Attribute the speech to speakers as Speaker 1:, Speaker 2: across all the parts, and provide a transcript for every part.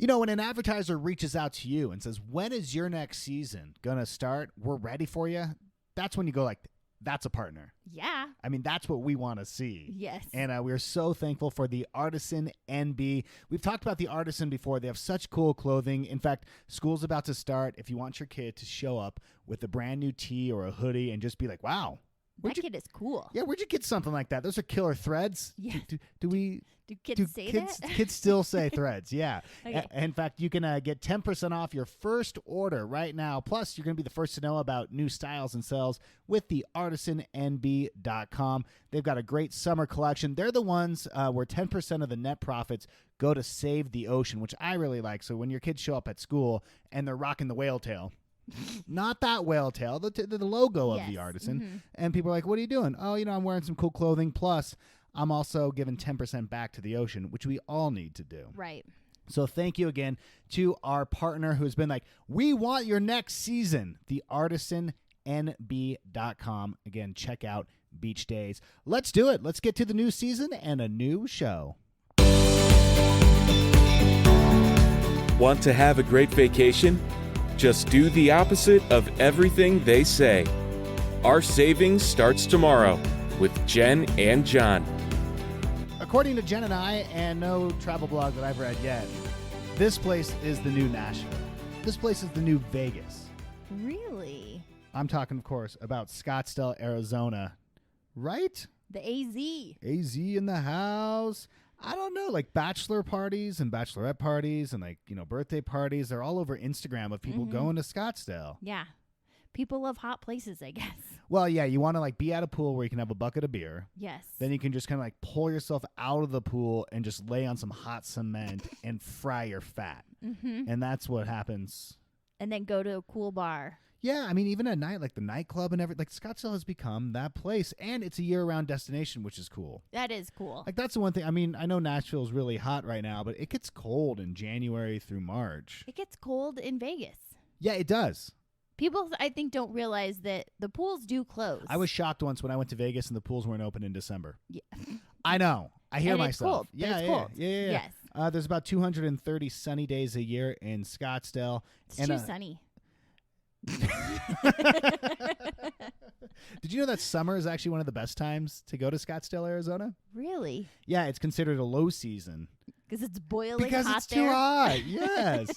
Speaker 1: When an advertiser reaches out to you and says, when is your next season going to start? We're ready for you. That's when you go like, that's a partner.
Speaker 2: Yeah.
Speaker 1: I mean, that's what we want to see.
Speaker 2: Yes.
Speaker 1: And we're so thankful for the Artisan NB. We've talked about the Artisan before. They have such cool clothing. In fact, school's about to start. If you want your kid to show up with a brand new tee or a hoodie and just be like, wow.
Speaker 2: That kid is cool.
Speaker 1: Yeah, where'd you get something like that? Those are killer threads.
Speaker 2: Yeah.
Speaker 1: Do
Speaker 2: kids say that?
Speaker 1: Kids still say threads, yeah.
Speaker 2: Okay.
Speaker 1: In fact, you can get 10% off your first order right now. Plus, you're going to be the first to know about new styles and sales with the artisannb.com. They've got a great summer collection. They're the ones where 10% of the net profits go to Save the Ocean, which I really like. So when your kids show up at school and they're rocking the whale tail, not that whale tail, the logo of the Artisan.
Speaker 2: Mm-hmm.
Speaker 1: And people are like, what are you doing? Oh, I'm wearing some cool clothing. Plus, I'm also giving 10% back to the ocean, which we all need to do.
Speaker 2: Right.
Speaker 1: So thank you again to our partner who's been like, we want your next season, the artisannb.com. Again, check out Beach Days. Let's do it. Let's get to the new season and a new show.
Speaker 3: Want to have a great vacation? Just do the opposite of everything they say. Our savings starts tomorrow with Jen and Jon.
Speaker 1: According to Jen and I, and no travel blog that I've read yet, this place is the new Nashville. This place is the new Vegas.
Speaker 2: Really?
Speaker 1: I'm talking, of course, about Scottsdale, Arizona. Right?
Speaker 2: The AZ.
Speaker 1: AZ in the house. I don't know, like bachelor parties and bachelorette parties and birthday parties. They're all over Instagram of people going to Scottsdale.
Speaker 2: Yeah. People love hot places, I guess.
Speaker 1: Well, yeah, you want to be at a pool where you can have a bucket of beer.
Speaker 2: Yes.
Speaker 1: Then you can just kind of pull yourself out of the pool and just lay on some hot cement and fry your fat.
Speaker 2: Mm-hmm.
Speaker 1: And that's what happens.
Speaker 2: And then go to a cool bar.
Speaker 1: Yeah, I mean, even at night, like the nightclub and everything, Scottsdale has become that place. And it's a year-round destination, which is cool.
Speaker 2: That is cool.
Speaker 1: That's the one thing. I mean, I know Nashville is really hot right now, but it gets cold in January through March.
Speaker 2: It gets cold in Vegas.
Speaker 1: Yeah, it does.
Speaker 2: People, I think, don't realize that the pools do close.
Speaker 1: I was shocked once when I went to Vegas and the pools weren't open in December.
Speaker 2: Yeah.
Speaker 1: I know. I hear
Speaker 2: and
Speaker 1: myself.
Speaker 2: It's cold, it's cold.
Speaker 1: Yeah.
Speaker 2: Yes.
Speaker 1: There's about 230 sunny days a year in Scottsdale.
Speaker 2: It's too sunny.
Speaker 1: Did you know that summer is actually one of the best times to go to Scottsdale, Arizona?
Speaker 2: Really?
Speaker 1: Yeah, it's considered a low season.
Speaker 2: Because it's boiling
Speaker 1: because
Speaker 2: hot
Speaker 1: it's
Speaker 2: there?
Speaker 1: too hot, yes.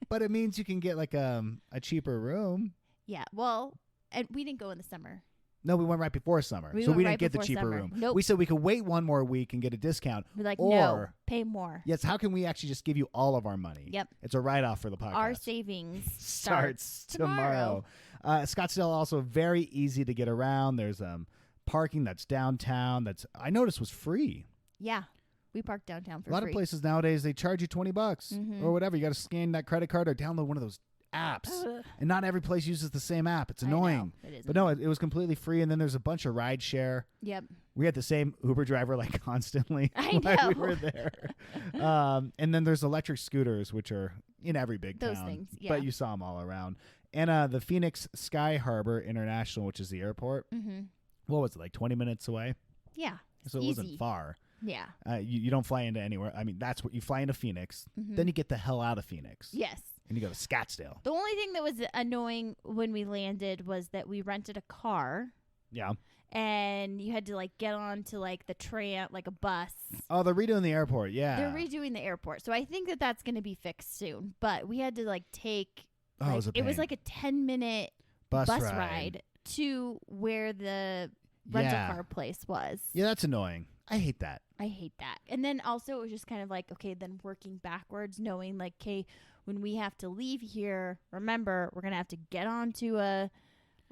Speaker 1: But it means you can get a cheaper room.
Speaker 2: Yeah, well, and we didn't go in the summer.
Speaker 1: No, we went right before summer.
Speaker 2: We
Speaker 1: so
Speaker 2: went
Speaker 1: we
Speaker 2: right
Speaker 1: didn't get the
Speaker 2: before
Speaker 1: cheaper
Speaker 2: summer.
Speaker 1: room.
Speaker 2: Nope.
Speaker 1: We said we could wait one more week and get a discount.
Speaker 2: We're like,
Speaker 1: or,
Speaker 2: no, pay more.
Speaker 1: Yes, how can we actually just give you all of our money?
Speaker 2: Yep.
Speaker 1: It's a write-off for the podcast.
Speaker 2: Our savings
Speaker 1: starts tomorrow. Scottsdale also very easy to get around. There's parking that's downtown I noticed was free.
Speaker 2: Yeah. We park downtown for free.
Speaker 1: A lot of places nowadays, they charge you $20 or whatever. You got to scan that credit card or download one of those apps. And not every place uses the same app. It's annoying.
Speaker 2: It is.
Speaker 1: But no, it was completely free. And then there's a bunch of ride share.
Speaker 2: Yep.
Speaker 1: We had the same Uber driver constantly
Speaker 2: I
Speaker 1: while
Speaker 2: know.
Speaker 1: we were there. And then there's electric scooters, which are in every big
Speaker 2: Those
Speaker 1: town.
Speaker 2: things, yeah.
Speaker 1: But you saw them all around. And the Phoenix Sky Harbor International, which is the airport.
Speaker 2: Mm-hmm.
Speaker 1: What was it, 20 minutes away?
Speaker 2: Yeah.
Speaker 1: So it wasn't far.
Speaker 2: Yeah.
Speaker 1: You don't fly into anywhere. I mean, that's what you fly into Phoenix.
Speaker 2: Mm-hmm.
Speaker 1: Then you get the hell out of Phoenix.
Speaker 2: Yes.
Speaker 1: And you go to Scottsdale.
Speaker 2: The only thing that was annoying when we landed was that we rented a car.
Speaker 1: Yeah.
Speaker 2: And you had to get on to the tram, a bus.
Speaker 1: Oh, they're redoing the airport. Yeah.
Speaker 2: They're redoing the airport. So I think that that's going to be fixed soon. But we had to take,
Speaker 1: it was a pain.
Speaker 2: it was a 10-minute bus ride to where the rental car place was.
Speaker 1: Yeah, that's annoying. I hate that.
Speaker 2: I hate that. And then also it was just kind of okay, then working backwards, knowing okay, when we have to leave here, remember, we're going to have to get onto a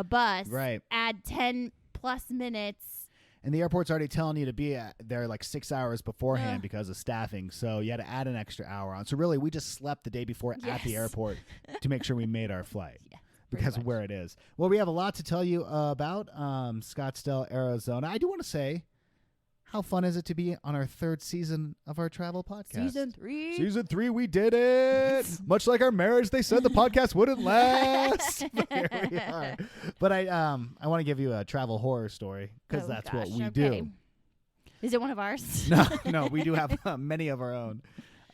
Speaker 2: bus,
Speaker 1: right?
Speaker 2: Add 10 plus minutes.
Speaker 1: And the airport's already telling you to be there 6 hours beforehand because of staffing. So you had to add an extra hour on. So really, we just slept the day before at the airport to make sure we made our flight. Yeah. Because of where it is. Well, we have a lot to tell you about Scottsdale, Arizona. I do want to say, how fun is it to be on our third season of our travel podcast?
Speaker 2: Season 3.
Speaker 1: Season 3, we did it. Much like our marriage, they said the podcast wouldn't last. But here we are. But I want to give you a travel horror story because that's what we do.
Speaker 2: Is it one of ours?
Speaker 1: No, we do have many of our own.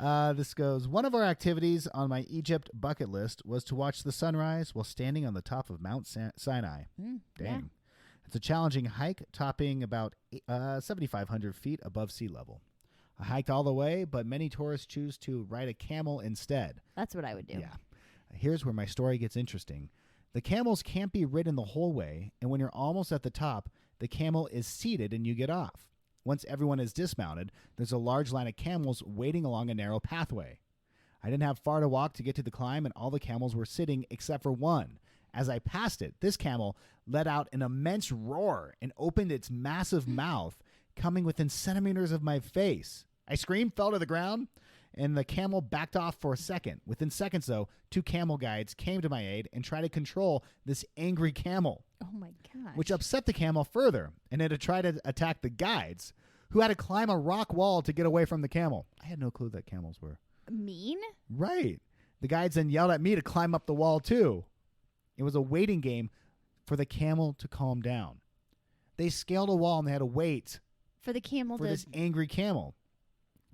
Speaker 1: This goes, one of our activities on my Egypt bucket list was to watch the sunrise while standing on the top of Mount Sinai. Dang.
Speaker 2: Yeah.
Speaker 1: It's a challenging hike, topping about 7,500 feet above sea level. I hiked all the way, but many tourists choose to ride a camel instead.
Speaker 2: That's what I would do.
Speaker 1: Yeah. Here's where my story gets interesting. The camels can't be ridden the whole way, and when you're almost at the top, the camel is seated and you get off. Once everyone is dismounted, there's a large line of camels waiting along a narrow pathway. I didn't have far to walk to get to the climb, and all the camels were sitting except for one. As I passed it, this camel let out an immense roar and opened its massive mouth, coming within centimeters of my face. I screamed, fell to the ground, and the camel backed off for a second. Within seconds, though, 2 camel guides came to my aid and tried to control this angry camel,
Speaker 2: Oh my gosh.
Speaker 1: which upset the camel further, and it had tried to attack the guides, who had to climb a rock wall to get away from the camel. I had no clue that camels were.
Speaker 2: mean?
Speaker 1: Right. The guides then yelled at me to climb up the wall, too. It was a waiting game for the camel to calm down. They scaled a wall and they had to wait
Speaker 2: For the camel
Speaker 1: for
Speaker 2: to
Speaker 1: this angry camel.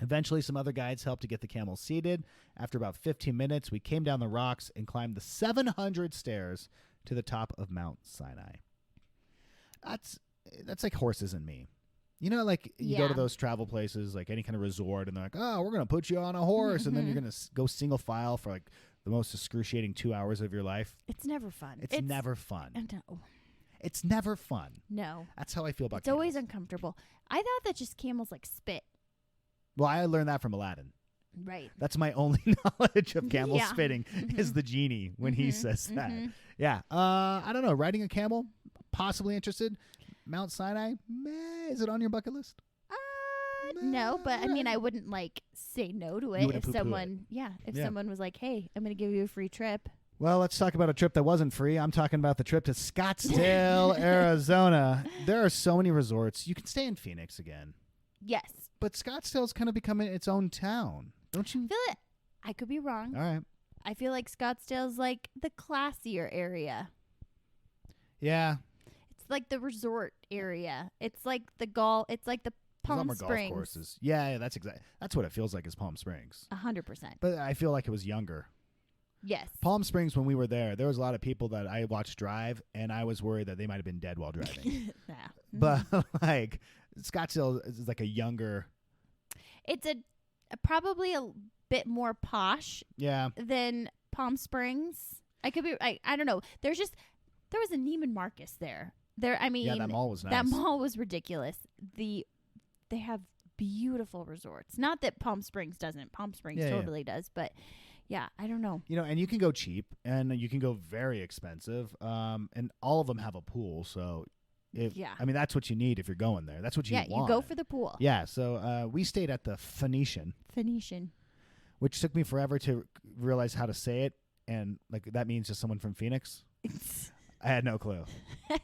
Speaker 1: Eventually, some other guides helped to get the camel seated. After about 15 minutes, we came down the rocks and climbed the 700 stairs to the top of Mount Sinai. That's like horses and me. You know, like you go to
Speaker 2: Yeah.
Speaker 1: those travel places, like any kind of resort, and they're like, oh, we're going to put you on a horse, and then you're going to go single file for like the most excruciating 2 hours of your life.
Speaker 2: It's never fun.
Speaker 1: It's never fun.
Speaker 2: No.
Speaker 1: It's never fun.
Speaker 2: No.
Speaker 1: That's how I feel about
Speaker 2: It's always
Speaker 1: camels.
Speaker 2: uncomfortable. I thought that just camels like spit.
Speaker 1: Well, I learned that from Aladdin.
Speaker 2: Right.
Speaker 1: That's my only knowledge of camel
Speaker 2: Yeah.
Speaker 1: spitting is the genie when he says that. Yeah. I don't know. Riding a camel, possibly interested. Mount Sinai, meh, is it on your bucket list?
Speaker 2: No, but I mean, I wouldn't like say no to
Speaker 1: You
Speaker 2: it
Speaker 1: wouldn't
Speaker 2: if
Speaker 1: poo-poo it.
Speaker 2: someone, if someone was like, "Hey, I'm going to give you a free trip."
Speaker 1: Well, let's talk about a trip that wasn't free. I'm talking about the trip to Scottsdale, Arizona. There are so many resorts. You can stay in Phoenix again,
Speaker 2: Yes.
Speaker 1: but Scottsdale's kind of becoming its own town, don't you?
Speaker 2: I feel it. I could be wrong.
Speaker 1: All right.
Speaker 2: I feel like Scottsdale's like the classier area.
Speaker 1: Yeah.
Speaker 2: It's like the resort area. It's like the It's like the
Speaker 1: There's a lot
Speaker 2: Palm
Speaker 1: more
Speaker 2: Springs.
Speaker 1: golf courses. Yeah, that's what it feels like is Palm Springs.
Speaker 2: 100%.
Speaker 1: But I feel like it was younger.
Speaker 2: Yes.
Speaker 1: Palm Springs, when we were there was a lot of people that I watched drive, and I was worried that they might have been dead while driving.
Speaker 2: Yeah.
Speaker 1: But like Scottsdale is like a younger.
Speaker 2: It's probably a bit more posh
Speaker 1: Yeah.
Speaker 2: than Palm Springs. I could be. I don't know. There was a Neiman Marcus there. I mean,
Speaker 1: Yeah, that mall was nice.
Speaker 2: That mall was ridiculous. They have beautiful resorts. Not that Palm Springs doesn't. Palm Springs
Speaker 1: Yeah, yeah.
Speaker 2: totally does. But yeah, I don't know.
Speaker 1: You know, and you can go cheap, and you can go very expensive. And all of them have a pool, so
Speaker 2: Yeah.
Speaker 1: I mean that's what you need if you're going there. That's what you want.
Speaker 2: You go for the pool.
Speaker 1: Yeah. So we stayed at the Phoenician,
Speaker 2: Phoenician.
Speaker 1: which took me forever to realize how to say it, and like that means just someone from Phoenix. I had no clue.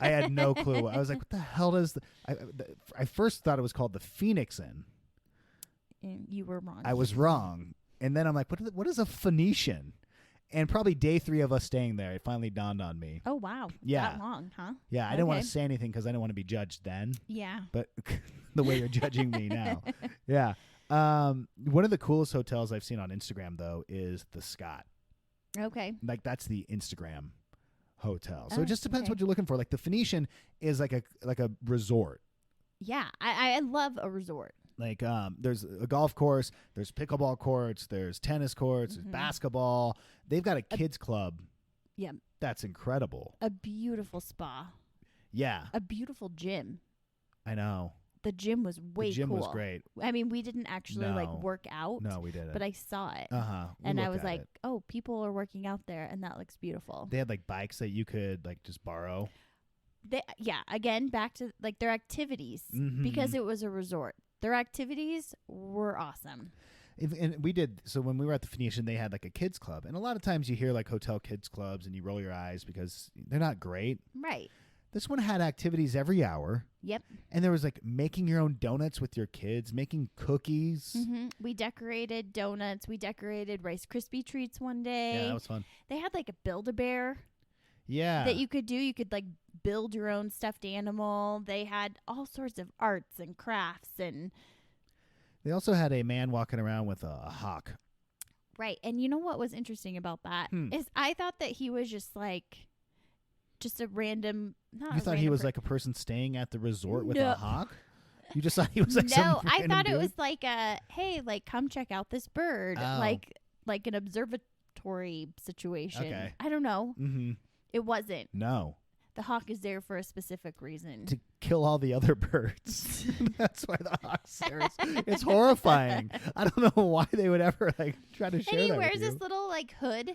Speaker 1: I had no clue. I was like, what the hell does I first thought it was called the Phoenix Inn.
Speaker 2: And you were wrong.
Speaker 1: I was wrong. And then I'm like, what is a Phoenician? And probably day 3 of us staying there, it finally dawned on me.
Speaker 2: Oh, wow.
Speaker 1: Yeah.
Speaker 2: That long, huh?
Speaker 1: Yeah, I didn't want
Speaker 2: Okay.
Speaker 1: to say anything because I didn't want to be judged then.
Speaker 2: Yeah.
Speaker 1: But the way you're judging me now. Yeah. One of the coolest hotels I've seen on Instagram, though, is the Scott.
Speaker 2: Okay.
Speaker 1: Like, that's the Instagram hotel. So
Speaker 2: Oh,
Speaker 1: it just depends
Speaker 2: okay.
Speaker 1: what you're looking for. Like, the Phoenician is like a resort.
Speaker 2: Yeah. I love a resort.
Speaker 1: Like there's a golf course, there's pickleball courts, there's tennis courts, there's basketball. They've got a kids club.
Speaker 2: Yeah.
Speaker 1: That's incredible.
Speaker 2: A beautiful spa.
Speaker 1: Yeah,
Speaker 2: A beautiful gym.
Speaker 1: I know.
Speaker 2: The gym was way
Speaker 1: The gym
Speaker 2: cool.
Speaker 1: was great.
Speaker 2: I mean, we didn't actually
Speaker 1: No.
Speaker 2: like work out.
Speaker 1: No, we didn't.
Speaker 2: But I saw it.
Speaker 1: Uh-huh. We
Speaker 2: And I
Speaker 1: looked
Speaker 2: was
Speaker 1: at
Speaker 2: like,
Speaker 1: it.
Speaker 2: oh, people are working out there and that looks beautiful.
Speaker 1: They had like bikes that you could like just borrow.
Speaker 2: Again, back to like their activities
Speaker 1: Mhm.
Speaker 2: because it was a resort. Their activities were awesome.
Speaker 1: And we did, so when we were at the Phoenician, they had like a kids club. And a lot of times you hear like hotel kids clubs and you roll your eyes because they're not great.
Speaker 2: Right.
Speaker 1: This one had activities every hour.
Speaker 2: Yep.
Speaker 1: And there was like making your own donuts with your kids, making cookies.
Speaker 2: We decorated donuts. We decorated Rice Krispie treats one day.
Speaker 1: Yeah, that was fun.
Speaker 2: They had like a Build-A-Bear
Speaker 1: Yeah.
Speaker 2: that you could do. You could like build your own stuffed animal. They had all sorts of arts and crafts and
Speaker 1: They also had a man walking around with a hawk.
Speaker 2: Right. And you know what was interesting about that is I thought that he was just a random. Not
Speaker 1: You
Speaker 2: a
Speaker 1: thought he
Speaker 2: random
Speaker 1: was like a person staying at the resort with
Speaker 2: No.
Speaker 1: a hawk? You just thought he was like some
Speaker 2: No, I
Speaker 1: random
Speaker 2: thought it
Speaker 1: dude?
Speaker 2: was like hey, like come check out this bird,
Speaker 1: Oh.
Speaker 2: like an observatory situation.
Speaker 1: Okay.
Speaker 2: I don't know.
Speaker 1: Mm-hmm.
Speaker 2: It wasn't.
Speaker 1: No.
Speaker 2: The hawk is there for a specific reason.
Speaker 1: To kill all the other birds. That's why the hawk's there. It's horrifying. I don't know why they would ever like try to share
Speaker 2: And he
Speaker 1: that
Speaker 2: wears
Speaker 1: with you.
Speaker 2: this little like hood,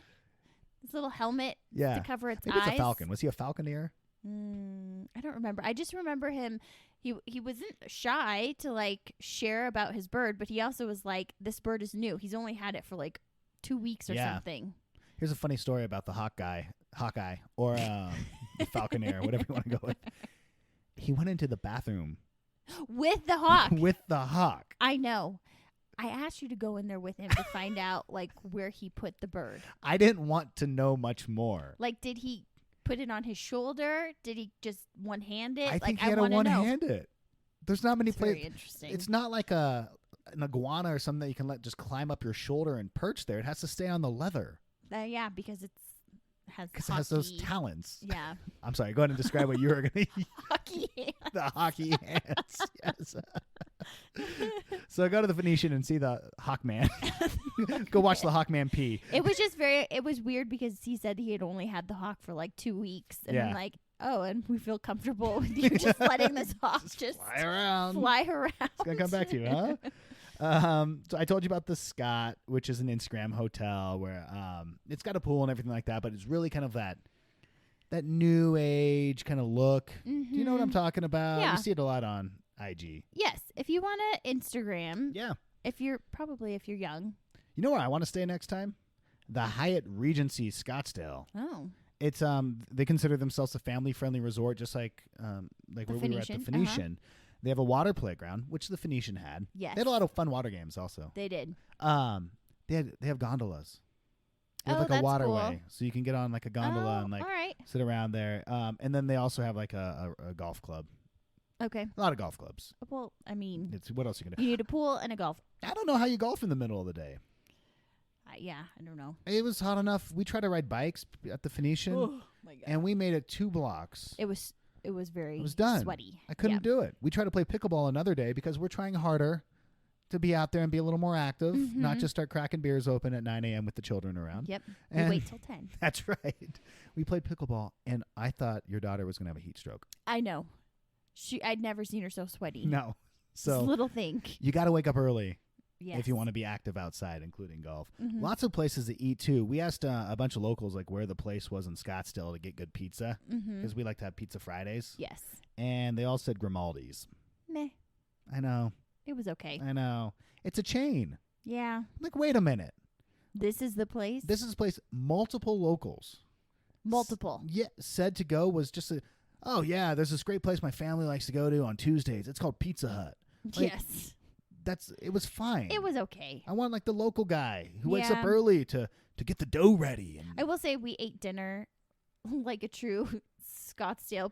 Speaker 2: this little helmet
Speaker 1: Yeah.
Speaker 2: to cover its
Speaker 1: Maybe
Speaker 2: eyes.
Speaker 1: it's a falcon. Was he a falconer?
Speaker 2: I don't remember. I just remember him. He wasn't shy to like share about his bird, but he also was like, this bird is new. He's only had it for like 2 weeks or
Speaker 1: Yeah.
Speaker 2: something.
Speaker 1: Here's a funny story about the Hawkeye, or the falconer, whatever you want to go with. He went into the bathroom
Speaker 2: With the hawk.
Speaker 1: with the hawk.
Speaker 2: I know. I asked you to go in there with him to find out like where he put the bird.
Speaker 1: I didn't want to know much more.
Speaker 2: Like, did he put it on his shoulder? Did he just one-hand it?
Speaker 1: I think he
Speaker 2: I
Speaker 1: had a
Speaker 2: wanna know.
Speaker 1: one-handed. There's not many
Speaker 2: It's very
Speaker 1: places.
Speaker 2: interesting.
Speaker 1: It's not like an iguana or something that you can let just climb up your shoulder and perch there. It has to stay on the leather
Speaker 2: Yeah, because it has
Speaker 1: has those
Speaker 2: hockey-
Speaker 1: talons.
Speaker 2: Yeah,
Speaker 1: I'm sorry. Go ahead and describe what you were going to
Speaker 2: hockey hand.
Speaker 1: the hockey hands. Yes. So go to the Phoenician and see the Hawkman. Go watch the Hawkman pee.
Speaker 2: It was just it was weird because he said he had only had the hawk for like 2 weeks. And I'm
Speaker 1: Yeah.
Speaker 2: like, oh, and we feel comfortable with you just letting this hawk just
Speaker 1: Fly around.
Speaker 2: fly around.
Speaker 1: It's gonna come back to you, huh? So I told you about the Scott, which is an Instagram hotel where it's got a pool and everything like that, but it's really kind of that new age kind of look. Do you know what I'm talking about?
Speaker 2: Yeah.
Speaker 1: You see it a lot on IG.
Speaker 2: Yes, if you want to Instagram,
Speaker 1: Yeah.
Speaker 2: if you're young.
Speaker 1: You know where I want to stay next time? The Hyatt Regency Scottsdale.
Speaker 2: Oh,
Speaker 1: It's they consider themselves a family friendly resort, just like where we were at the
Speaker 2: Phoenician,
Speaker 1: Phoenician. They have a water playground, which the Phoenician had.
Speaker 2: yes.
Speaker 1: They had a lot of fun water games also.
Speaker 2: They did.
Speaker 1: They have gondolas. They have
Speaker 2: Oh,
Speaker 1: like a
Speaker 2: that's
Speaker 1: waterway,
Speaker 2: cool.
Speaker 1: so you can get on like a gondola and like
Speaker 2: all right.
Speaker 1: sit around there. And then they also have like a golf club.
Speaker 2: Okay.
Speaker 1: A lot of golf clubs.
Speaker 2: Well, I mean,
Speaker 1: It's what else are you gonna?
Speaker 2: you need a pool and a golf.
Speaker 1: I don't know how you golf in the middle of the day.
Speaker 2: Yeah, I don't know.
Speaker 1: It was hot enough. We tried to ride bikes at the Phoenician,
Speaker 2: Oh my god.
Speaker 1: and we made it 2 blocks.
Speaker 2: It was very
Speaker 1: It was done.
Speaker 2: sweaty.
Speaker 1: I couldn't do it. We tried to play pickleball another day because we're trying harder to be out there and be a little more active, not just start cracking beers open at 9 a.m. with the children around.
Speaker 2: Yep.
Speaker 1: And
Speaker 2: We wait till 10.
Speaker 1: That's right. We played pickleball, and I thought your daughter was going to have a heat stroke.
Speaker 2: I know. I'd never seen her so sweaty.
Speaker 1: No.
Speaker 2: This
Speaker 1: So
Speaker 2: little thing.
Speaker 1: you got to wake up early
Speaker 2: Yes.
Speaker 1: if you want to be active outside, including golf.
Speaker 2: Mhm.
Speaker 1: Lots of places to eat, too. We asked a bunch of locals like where the place was in Scottsdale to get good pizza
Speaker 2: Mhm.
Speaker 1: because we like to have Pizza Fridays.
Speaker 2: Yes.
Speaker 1: And they all said Grimaldi's.
Speaker 2: Meh.
Speaker 1: I know.
Speaker 2: It was okay.
Speaker 1: I know. It's a chain.
Speaker 2: Yeah.
Speaker 1: Like, wait a minute.
Speaker 2: This is the place.
Speaker 1: This is a place multiple locals.
Speaker 2: Multiple.
Speaker 1: Yeah, said to go was just oh yeah, there's this great place my family likes to go to on Tuesdays. It's called Pizza Hut. Like,
Speaker 2: Yes.
Speaker 1: It was fine.
Speaker 2: It was okay.
Speaker 1: I want like the local guy who wakes up
Speaker 2: Yeah.
Speaker 1: early to get the dough ready and
Speaker 2: I will say we ate dinner like a true Scottsdale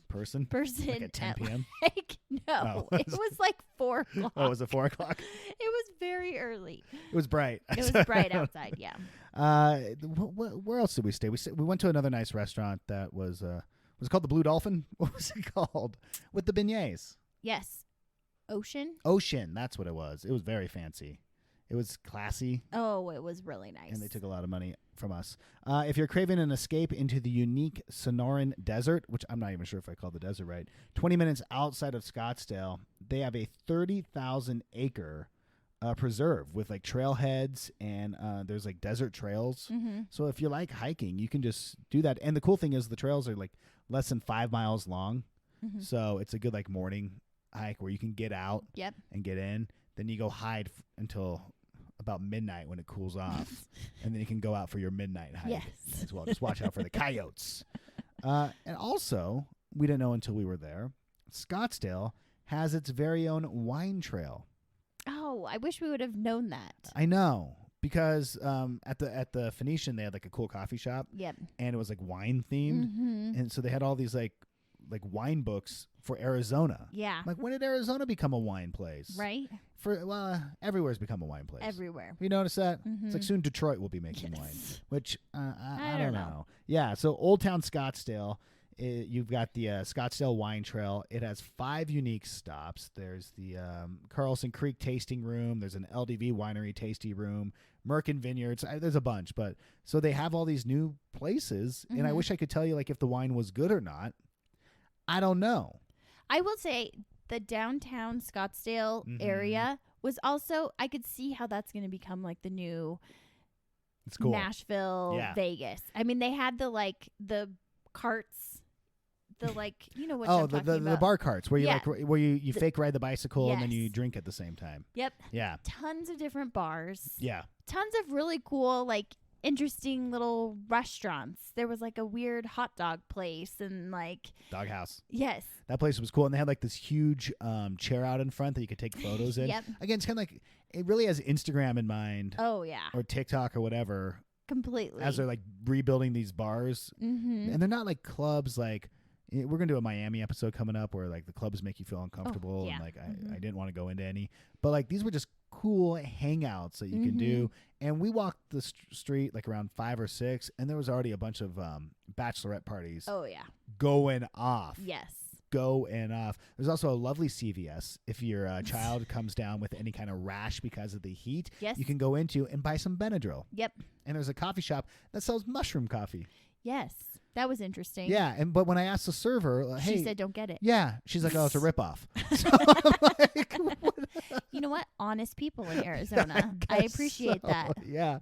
Speaker 1: person
Speaker 2: person.
Speaker 1: like at 10 p.m.
Speaker 2: Like, no,
Speaker 1: Oh.
Speaker 2: it was like 4 o'clock.
Speaker 1: Oh, was it 4 o'clock?
Speaker 2: It was very early.
Speaker 1: It was bright.
Speaker 2: It was bright outside. Yeah.
Speaker 1: Where else did we stay? We went to another nice restaurant that was it called the Blue Dolphin? What was it called? With the beignets.
Speaker 2: Yes. Ocean.
Speaker 1: Ocean, that's what it was. It was very fancy. It was classy,
Speaker 2: Oh, it was really nice.
Speaker 1: and they took a lot of money from us. If you're craving an escape into the unique Sonoran Desert, which I'm not even sure if I called the desert right, 20 minutes outside of Scottsdale, they have a 30,000-acre preserve with like trailheads, and there's like desert trails.
Speaker 2: Mm-hmm.
Speaker 1: So if you like hiking, you can just do that. And the cool thing is the trails are like less than 5 miles long,
Speaker 2: Mm-hmm.
Speaker 1: so it's a good like morning hike where you can get out
Speaker 2: Yep.
Speaker 1: and get in. Then you go hide until about midnight when it cools off, and then you can go out for your midnight hike
Speaker 2: Yes.
Speaker 1: as well. Just watch out for the coyotes. And also, we didn't know until we were there, Scottsdale has its very own wine trail.
Speaker 2: Oh, I wish we would have known that.
Speaker 1: I know, because at the Phoenician they had like a cool coffee shop,
Speaker 2: Yep.
Speaker 1: and it was like wine themed,
Speaker 2: Mm-hmm.
Speaker 1: and so they had all these like like wine books for Arizona.
Speaker 2: Yeah.
Speaker 1: Like, when did Arizona become a wine place?
Speaker 2: Right?
Speaker 1: Everywhere's become a wine place.
Speaker 2: Everywhere.
Speaker 1: You notice that?
Speaker 2: Mhm.
Speaker 1: It's like soon Detroit will be making
Speaker 2: Yes.
Speaker 1: wine, which I
Speaker 2: I
Speaker 1: don't
Speaker 2: don't
Speaker 1: know. Yeah, so Old Town Scottsdale, you've got the Scottsdale Wine Trail. It has 5 unique stops. There's the Carlson Creek Tasting Room. There's an LDV Winery Tasty Room. Merkin Vineyards. There's a bunch, but so they have all these new places, and I
Speaker 2: Mhm.
Speaker 1: wish I could tell you like if the wine was good or not. I don't know.
Speaker 2: I will say the downtown Scottsdale
Speaker 1: Mhm.
Speaker 2: area was also, I could see how that's going to become like the new
Speaker 1: It's cool.
Speaker 2: Nashville,
Speaker 1: Yeah.
Speaker 2: Vegas. I mean, they had the carts, the like, you know what
Speaker 1: Oh,
Speaker 2: I'm talking
Speaker 1: the
Speaker 2: about.
Speaker 1: bar carts where you
Speaker 2: Yeah.
Speaker 1: where you fake ride the bicycle and then you
Speaker 2: Yes.
Speaker 1: drink at the same time.
Speaker 2: Yep.
Speaker 1: Yeah.
Speaker 2: Tons of different bars.
Speaker 1: Yeah.
Speaker 2: Tons of really cool, like, interesting little restaurants. There was like a weird hot dog place and like,
Speaker 1: Doghouse.
Speaker 2: yes.
Speaker 1: That place was cool, and they had like this huge chair out in front that you could take photos in.
Speaker 2: Yep.
Speaker 1: Again, it's kind of like it really has Instagram in mind,
Speaker 2: Oh, yeah.
Speaker 1: or TikTok or whatever,
Speaker 2: Completely.
Speaker 1: as they're like rebuilding these bars,
Speaker 2: Mm-hmm.
Speaker 1: and they're not like clubs. Like we're gonna do a Miami episode coming up where like the clubs make you feel uncomfortable,
Speaker 2: yeah.
Speaker 1: and like
Speaker 2: Mhm.
Speaker 1: I didn't want to go into any, but like these were just cool hangouts that you can do. And we walked the street like around 5 or 6, and there was already a bunch of bachelorette parties
Speaker 2: Oh, yeah.
Speaker 1: going off.
Speaker 2: Yes.
Speaker 1: Going off. There's also a lovely CVS. If your child comes down with any kind of rash because of the heat,
Speaker 2: Yes.
Speaker 1: you can go into and buy some Benadryl.
Speaker 2: Yep.
Speaker 1: And there's a coffee shop that sells mushroom coffee.
Speaker 2: Yes. That was interesting.
Speaker 1: Yeah, but when I asked the server, hey,
Speaker 2: She said, don't get it.
Speaker 1: yeah, she's like, oh, it's a ripoff. So I'm like, what?
Speaker 2: You know what? Honest people in Arizona. I
Speaker 1: guess
Speaker 2: appreciate
Speaker 1: so.
Speaker 2: that.
Speaker 1: Yeah.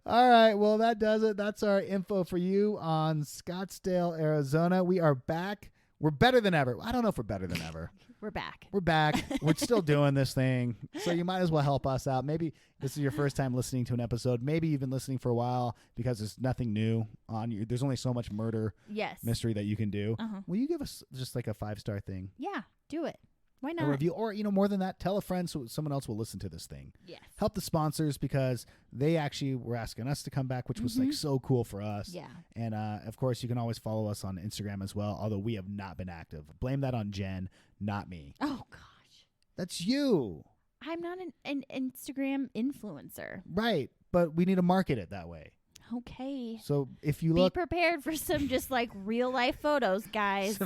Speaker 1: All right. Well, that does it. That's our info for you on Scottsdale, Arizona. We are back. We're better than ever. I don't know if we're better than ever.
Speaker 2: We're back.
Speaker 1: We're back. We're still doing this thing. So you might as well help us out. Maybe this is your first time listening to an episode. Maybe you've been listening for a while because there's nothing new on you. There's only so much murder
Speaker 2: Yes.
Speaker 1: mystery that you can do.
Speaker 2: Uh-huh.
Speaker 1: Will you give us just like a 5-star thing?
Speaker 2: Yeah. Do it. Why
Speaker 1: A
Speaker 2: not?
Speaker 1: review, or more than that, tell a friend so someone else will listen to this thing.
Speaker 2: Yes.
Speaker 1: Help the sponsors because they actually were asking us to come back, which was like so cool for us.
Speaker 2: Yeah.
Speaker 1: And of course, you can always follow us on Instagram as well, although we have not been active. Blame that on Jen, not me.
Speaker 2: Oh, gosh.
Speaker 1: That's you.
Speaker 2: I'm not an Instagram influencer.
Speaker 1: Right. But we need to market it that way.
Speaker 2: Okay.
Speaker 1: So if you
Speaker 2: Be
Speaker 1: look,
Speaker 2: prepared for some just like real life photos, guys.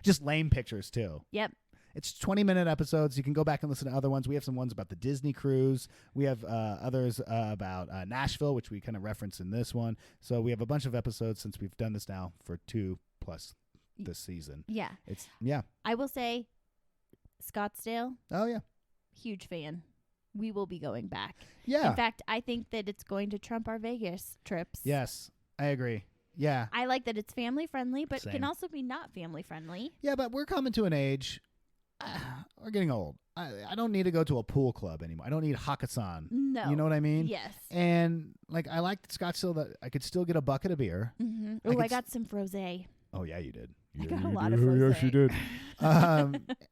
Speaker 1: just lame pictures too.
Speaker 2: Yep.
Speaker 1: It's 20-minute episodes. You can go back and listen to other ones. We have some ones about the Disney cruise. We have others about Nashville, which we kind of reference in this one. So we have a bunch of episodes since we've done this now for 2+ this season.
Speaker 2: Yeah.
Speaker 1: Yeah.
Speaker 2: I will say, Scottsdale,
Speaker 1: Oh, yeah.
Speaker 2: huge fan. We will be going back.
Speaker 1: Yeah.
Speaker 2: In fact, I think that it's going to trump our Vegas trips.
Speaker 1: Yes, I agree. Yeah.
Speaker 2: I like that it's family friendly, but
Speaker 1: Same.
Speaker 2: can also be not family friendly.
Speaker 1: Yeah, but we're coming to an age. We're getting old. I don't need to go to a pool club anymore. I don't need Hakkasan.
Speaker 2: No.
Speaker 1: You know what I mean?
Speaker 2: Yes.
Speaker 1: And like I liked Scottsdale that I could still get a bucket of beer.
Speaker 2: Mm-hmm.
Speaker 1: I
Speaker 2: Oh,
Speaker 1: could
Speaker 2: I got some frosé.
Speaker 1: Oh yeah, you did.
Speaker 2: I
Speaker 1: Yeah,
Speaker 2: got a
Speaker 1: you
Speaker 2: lot
Speaker 1: did.
Speaker 2: of frosé.
Speaker 1: Yes, you did.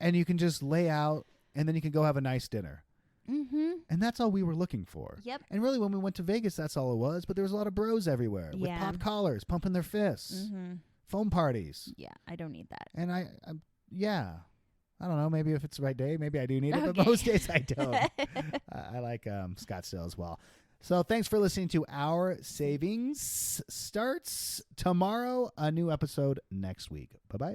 Speaker 1: And you can just lay out, and then you can go have a nice dinner.
Speaker 2: Mm-hmm.
Speaker 1: And that's all we were looking for.
Speaker 2: Yep.
Speaker 1: And really, when we went to Vegas, that's all it was. But there was a lot of bros everywhere with
Speaker 2: Yeah.
Speaker 1: popped collars, pumping their fists,
Speaker 2: Mm-hmm.
Speaker 1: foam parties.
Speaker 2: Yeah, I don't need that.
Speaker 1: And yeah. I don't know. Maybe if it's the right day, maybe I do need it. But
Speaker 2: Okay.
Speaker 1: most days I don't. I like Scottsdale as well. So thanks for listening to Our Savings. Starts tomorrow. A new episode next week. Bye-bye.